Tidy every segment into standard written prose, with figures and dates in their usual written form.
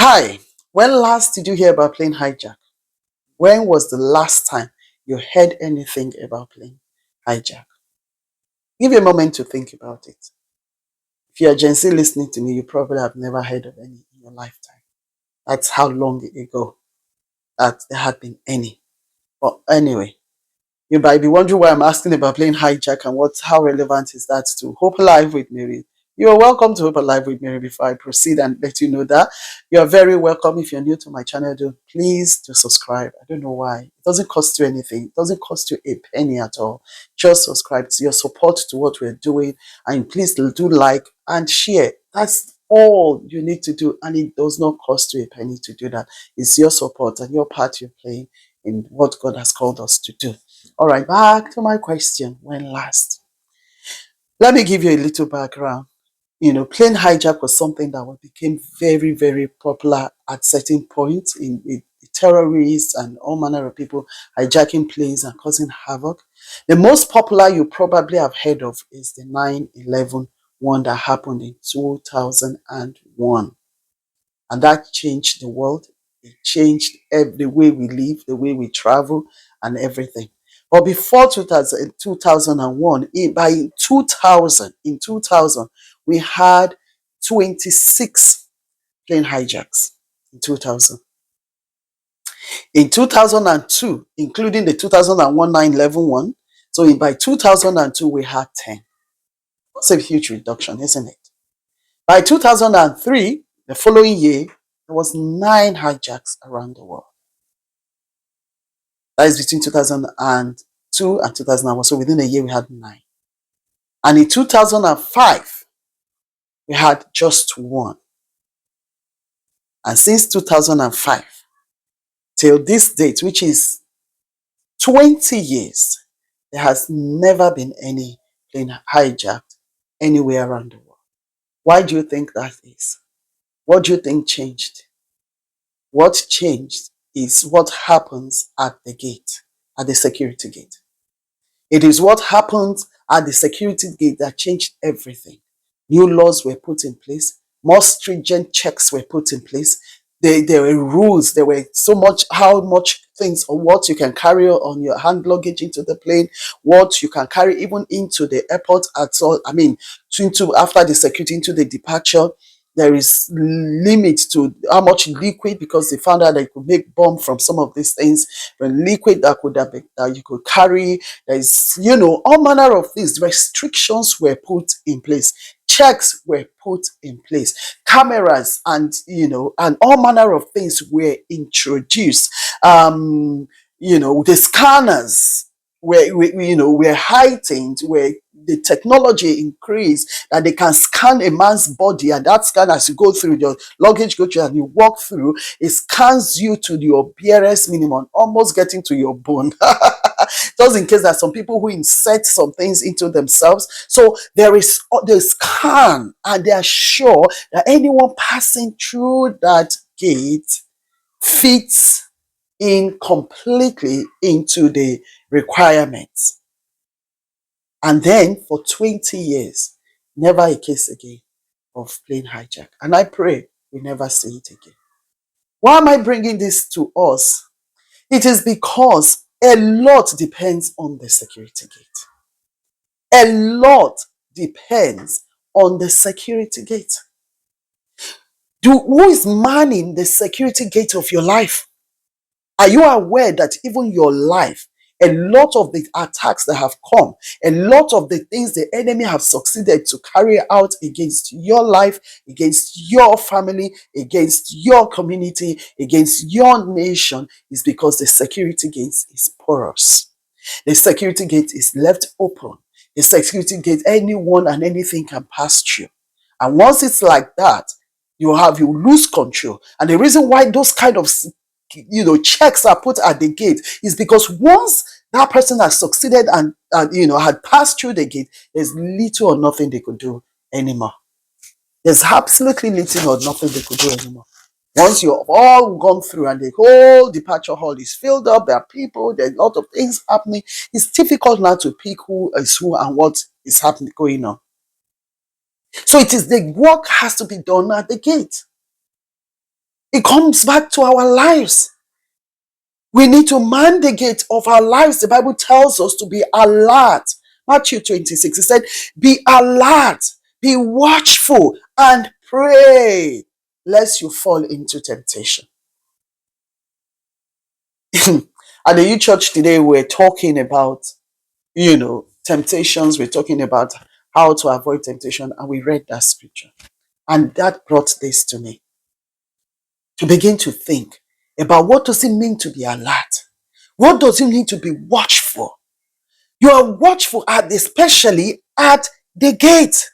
Hi, when last did you hear about plane hijack? When was the last time you heard anything about plane hijack? Give you a moment to think about it. If you're Gen Z listening to me, you probably have never heard of any in your lifetime. That's how long ago that there had been any. But anyway, you might be wondering why I'm asking about plane hijack and how relevant is that to Hope Alive with Mary. You are welcome to Hope Alive with Mary. Before I proceed and let you know that you are very welcome. If you're new to my channel, please subscribe. I don't know why. It doesn't cost you anything. It doesn't cost you a penny at all. Just subscribe. It's your support to what we're doing. And please do like and share. That's all you need to do. And it does not cost you a penny to do that. It's your support and your part you're playing in what God has called us to do. All right, back to my question. When last? Let me give you a little background. Plane hijack was something that became very, very popular at certain points in terrorists and all manner of people hijacking planes and causing havoc. The most popular you probably have heard of is the 9/11 one that happened in 2001. And that changed the world. It changed the way we live, the way we travel, and everything. But before 2001, in 2000, we had 26 plane hijacks in 2000. In 2002, including the 2001 9/11 one, so by 2002, we had 10. That's a huge reduction, isn't it? By 2003, the following year, there was 9 hijacks around the world. That is between 2002 and 2001. So within a year, we had 9. And in 2005, we had just 1. And since 2005 till this date, which is 20 years, there has never been any plane hijacked anywhere around the world. Why do you think that is? What do you think changed? What changed is what happens at the gate, at the security gate. It is what happens at the security gate that changed everything. New laws were put in place. More stringent checks were put in place. There were rules. There were so much, how much things or what you can carry on your hand luggage into the plane, what you can carry even into the airport at all. I mean, into after the security, into the departure. There is limit to how much liquid, because they found out that you could make bomb from some of these things, the liquid that could have been, that you could carry. There's, all manner of things. Restrictions were put in place. Checks were put in place. Cameras and all manner of things were introduced. The scanners were heightened, where the technology increased, that they can scan a man's body, and that scan, as you go through your luggage, go through and you walk through, it scans you to your barest minimum, almost getting to your bone. Just in case there's some people who insert some things into themselves. So there is the scan, and they are sure that anyone passing through that gate fits in completely into the requirements. And then for 20 years, never a case again of plane hijack. And I pray we never see it again. Why am I bringing this to us? It is because a lot depends on the security gate. A lot depends on the security gate. Who is manning the security gate of your life? Are you aware that even your life, a lot of the attacks that have come, a lot of the things the enemy have succeeded to carry out against your life, against your family, against your community, against your nation, is because the security gate is porous. The security gate is left open. The security gate, anyone and anything can pass through. And once it's like that, you lose control. And the reason why those kind of checks are put at the gate is because once that person has succeeded and had passed through the gate, there's little or nothing they could do anymore. There's absolutely little or nothing they could do anymore. Once you've all gone through and the whole departure hall is filled up, there are people, there's a lot of things happening, it's difficult now to pick who is who and what is happening, going on. So it is the work has to be done at the gate. It comes back to our lives. We need to man the gate of our lives. The Bible tells us to be alert. Matthew 26, it said, be alert, be watchful, and pray, lest you fall into temptation. At the youth church today, we're talking about, temptations. We're talking about how to avoid temptation. And we read that scripture. And that brought this to me, to begin to think about what does it mean to be alert? What does it mean to be watchful? You are watchful especially at the gate.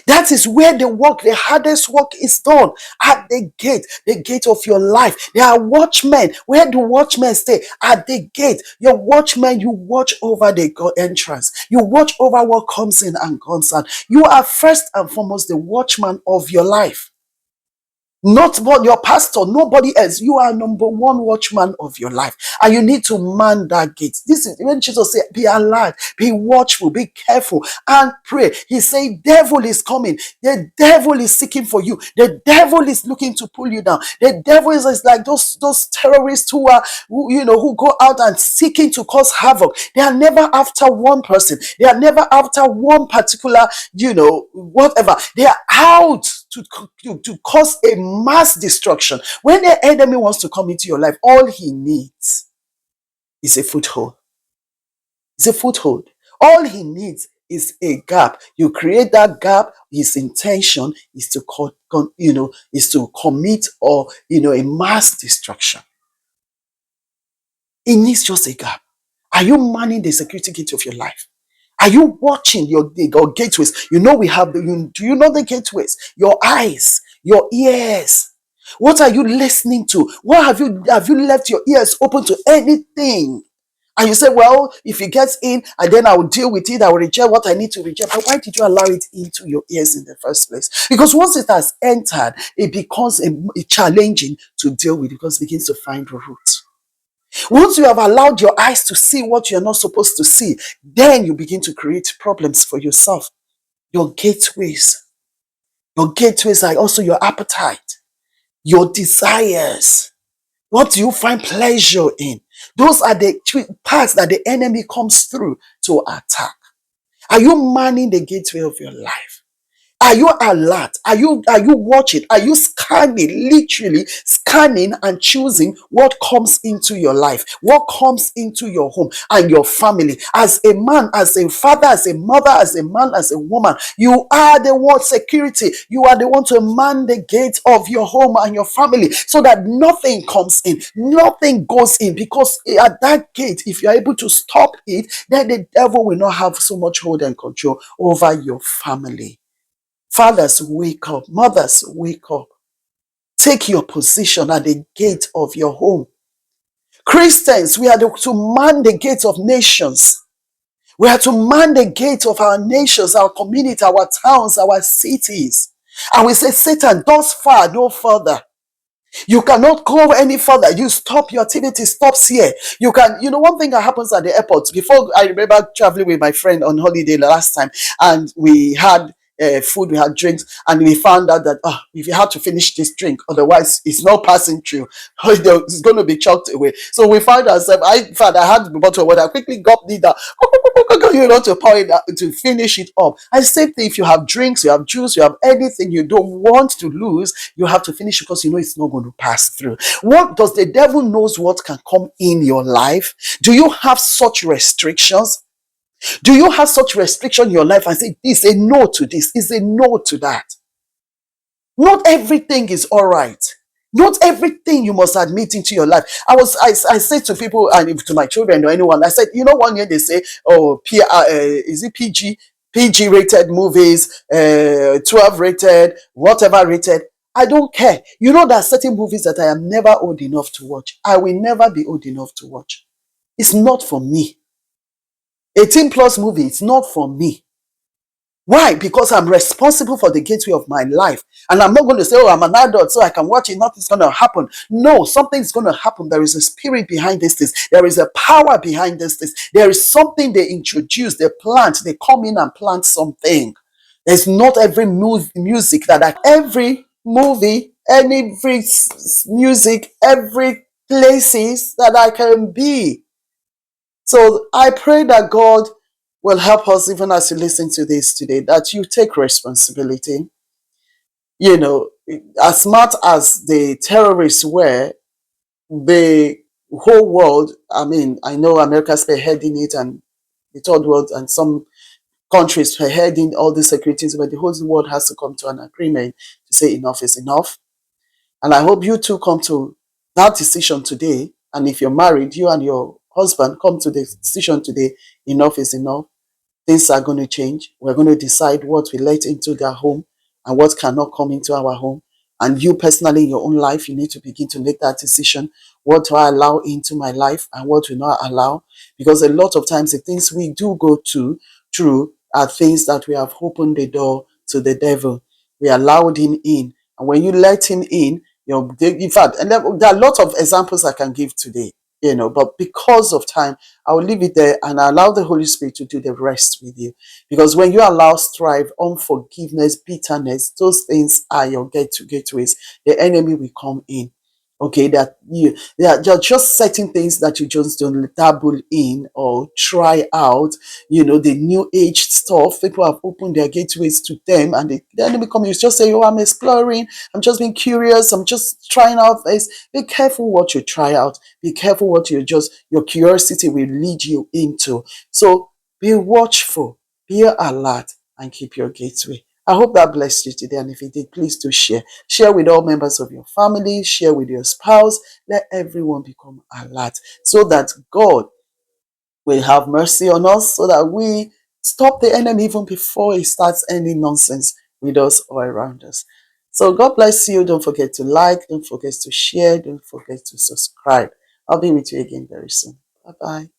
That is where the hardest work is done. At the gate of your life. There are watchmen. Where do watchmen stay? At the gate. Your watchmen, you watch over the entrance. You watch over what comes in and comes out. You are first and foremost the watchman of your life. Not but your pastor, nobody else. You are number one watchman of your life. And you need to man that gate. This is when Jesus said, be alert, be watchful, be careful, and pray. He said, devil is coming. The devil is seeking for you. The devil is looking to pull you down. The devil is like those terrorists who go out and seeking to cause havoc. They are never after one person. They are never after one particular, whatever. They are out to cause a mass destruction. When the enemy wants to come into your life, all he needs is a foothold. It's a foothold. All he needs is a gap. You create that gap. His intention is to commit or a mass destruction. It needs just a gap. Are you manning the security gate of your life? Are you watching your gateways? Do you know the gateways? Your eyes, your ears. What are you listening to? What have you left your ears open to anything? And you say, well, if it gets in, and then I will deal with it, I will reject what I need to reject. But why did you allow it into your ears in the first place? Because once it has entered, it becomes challenging to deal with because it begins to find roots. Once you have allowed your eyes to see what you're not supposed to see, then you begin to create problems for yourself. Your gateways are also your appetite, your desires. What do you find pleasure in? Those are the parts that the enemy comes through to attack. Are you manning the gateway of your life? Are you alert? Are you watching? Are you scanning, literally scanning and choosing what comes into your life, what comes into your home and your family? As a man, as a father, as a mother, as a man, as a woman, you are the one security. You are the one to man the gate of your home and your family so that nothing comes in, nothing goes in. Because at that gate, if you're able to stop it, then the devil will not have so much hold and control over your family. Fathers, wake up. Mothers, wake up. Take your position at the gate of your home. Christians, we are to man the gates of nations. We are to man the gate of our nations, our community, our towns, our cities. And we say, Satan, thus far, no further. You cannot go any further. You stop, your activity stops here. One thing that happens at the airport, before I remember traveling with my friend on holiday last time, and we had food, we had drinks, and we found out that if you had to finish this drink, otherwise it's not passing through. It's going to be chucked away. So we found ourselves, I had the bottle of water, I quickly got it down, to pour it out, to finish it up. And same thing, if you have drinks, you have juice, you have anything you don't want to lose, you have to finish because it's not going to pass through. What does the devil knows what can come in your life? Do you have such restrictions? Do you have such restriction in your life and say, it's a no to this, it's a no to that? Not everything is all right. Not everything you must admit into your life. I said to people and to my children or anyone, I said, 1 year they say, is it PG rated movies, 12 rated, whatever rated. I don't care. You know, there are certain movies that I am never old enough to watch. I will never be old enough to watch. It's not for me. 18 plus movie, it's not for me. Why? Because I'm responsible for the gateway of my life. And I'm not going to say, I'm an adult, so I can watch it. Nothing's going to happen. No, something's going to happen. There is a spirit behind this thing. There is a power behind this thing. There is something they introduce, they plant, they come in and plant something. There's not every music every movie, every music, every places that I can be. So I pray that God will help us, even as you listen to this today, that you take responsibility. You know, as smart as the terrorists were, the whole world, I mean, I know America's spearheading it and the third world and some countries spearheading all the securities, but the whole world has to come to an agreement to say enough is enough. And I hope you too come to that decision today. And if you're married, you and your husband come to the decision today, enough is enough. Things are going to change. We're going to decide what we let into their home and what cannot come into our home. And you personally, in your own life, you need to begin to make that decision. What do I allow into my life and what will not allow? Because a lot of times the things we do go to through are things that we have opened the door to the devil. We allowed him in. And when you let him in, in fact, and there are a lot of examples I can give today, but because of time, I will leave it there and allow the Holy Spirit to do the rest with you. Because when you allow strife, unforgiveness, bitterness, those things are your gateways. The enemy will come in. Okay, there are just certain things that you just don't dabble in or try out. The new age stuff. People have opened their gateways to them, and the enemy comes. You just say, "Oh, I'm exploring. I'm just being curious. I'm just trying out this." Be careful what you try out. Be careful what your curiosity will lead you into. So be watchful, be alert, and keep your gateway. I hope that blessed you today. And if it did, please do share. Share with all members of your family, share with your spouse. Let everyone become alert so that God will have mercy on us, so that we stop the enemy even before he starts any nonsense with us or around us. So God bless you. Don't forget to like, don't forget to share, don't forget to subscribe. I'll be with you again very soon. Bye bye.